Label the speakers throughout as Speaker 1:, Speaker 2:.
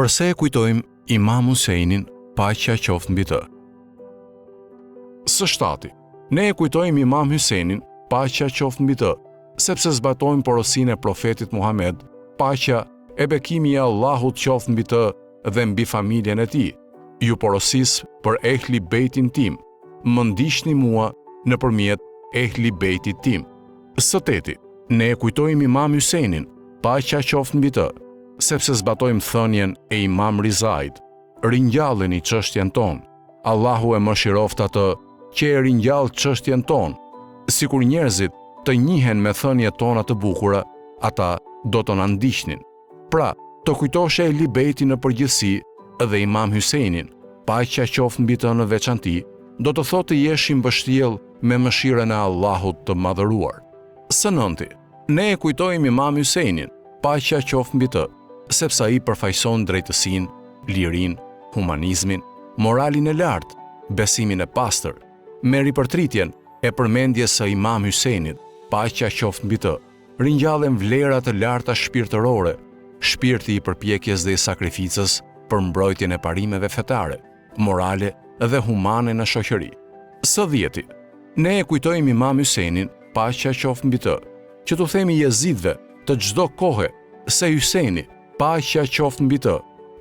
Speaker 1: Përse e kujtojmë Imam Husejnin, paqja qoftë mbi të? Së shtati, ne e kujtojmë Imam Husejnin, paqja qoftë mbi të, sepse zbatojmë porosinë e profetit Muhammed, paqja e bekimi i Allahut qoftë mbi të dhe mbi familjen e tij. Ju porosis për ehli bejtin tim, më ndiqni mua nëpërmjet ehli bejtit tim. Së teti, ne e kujtojmë Imam Husejnin, paqja qoftë mbi të, sepse zbatojmë thënien e Imam Rizait, ringjalleni çështjen tonë. Allahu e mëshiroft atë që e ringjall çështjen tonë. Sikur njerëzit të njihen me thëniet tona të bukura, ata do të na ndiqnin. Pra, të kujtoshe ehli bejtin në përgjithësi dhe Imam Husejnin, paqja qoftë mbi të në veçanti, do të thotë të jesh i mbështjell me mëshirën e Allahut të madhëruar. Së nënti, ne e kujtojmë Imam Husejnin, paqja qoftë mbi të, sepse ai përfaqëson drejtësinë, lirinë, humanizmin, moralin e lartë, besimin e pastër, me ripërtritjen e përmendjes së Imam Husejnit, paqja qoftë mbi të, ringjallen vlera të larta shpirtërore, shpirti i përpjekjes dhe i sakrificës për mbrojtjen e parimeve fetare, morale dhe humane në shoqëri. Së dhjeti, ne e kujtojmë Imam Husejnin, paqja qoftë mbi të, që t'u themi jezidëve të çdo kohe se Husejni, paqja qoftë mbi të,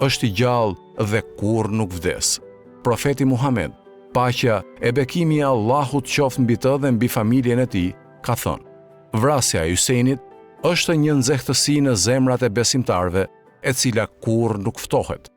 Speaker 1: është i gjallë dhe kurrë nuk vdes. Profeti Muhammed, paqja e bekimi i Allahut qoftë mbi të dhe mbi familjen e tij, ka thënë: vrasja e Husejnit është një nxehtësi në zemrat e besimtarëve, e cila kurrë nuk ftohet.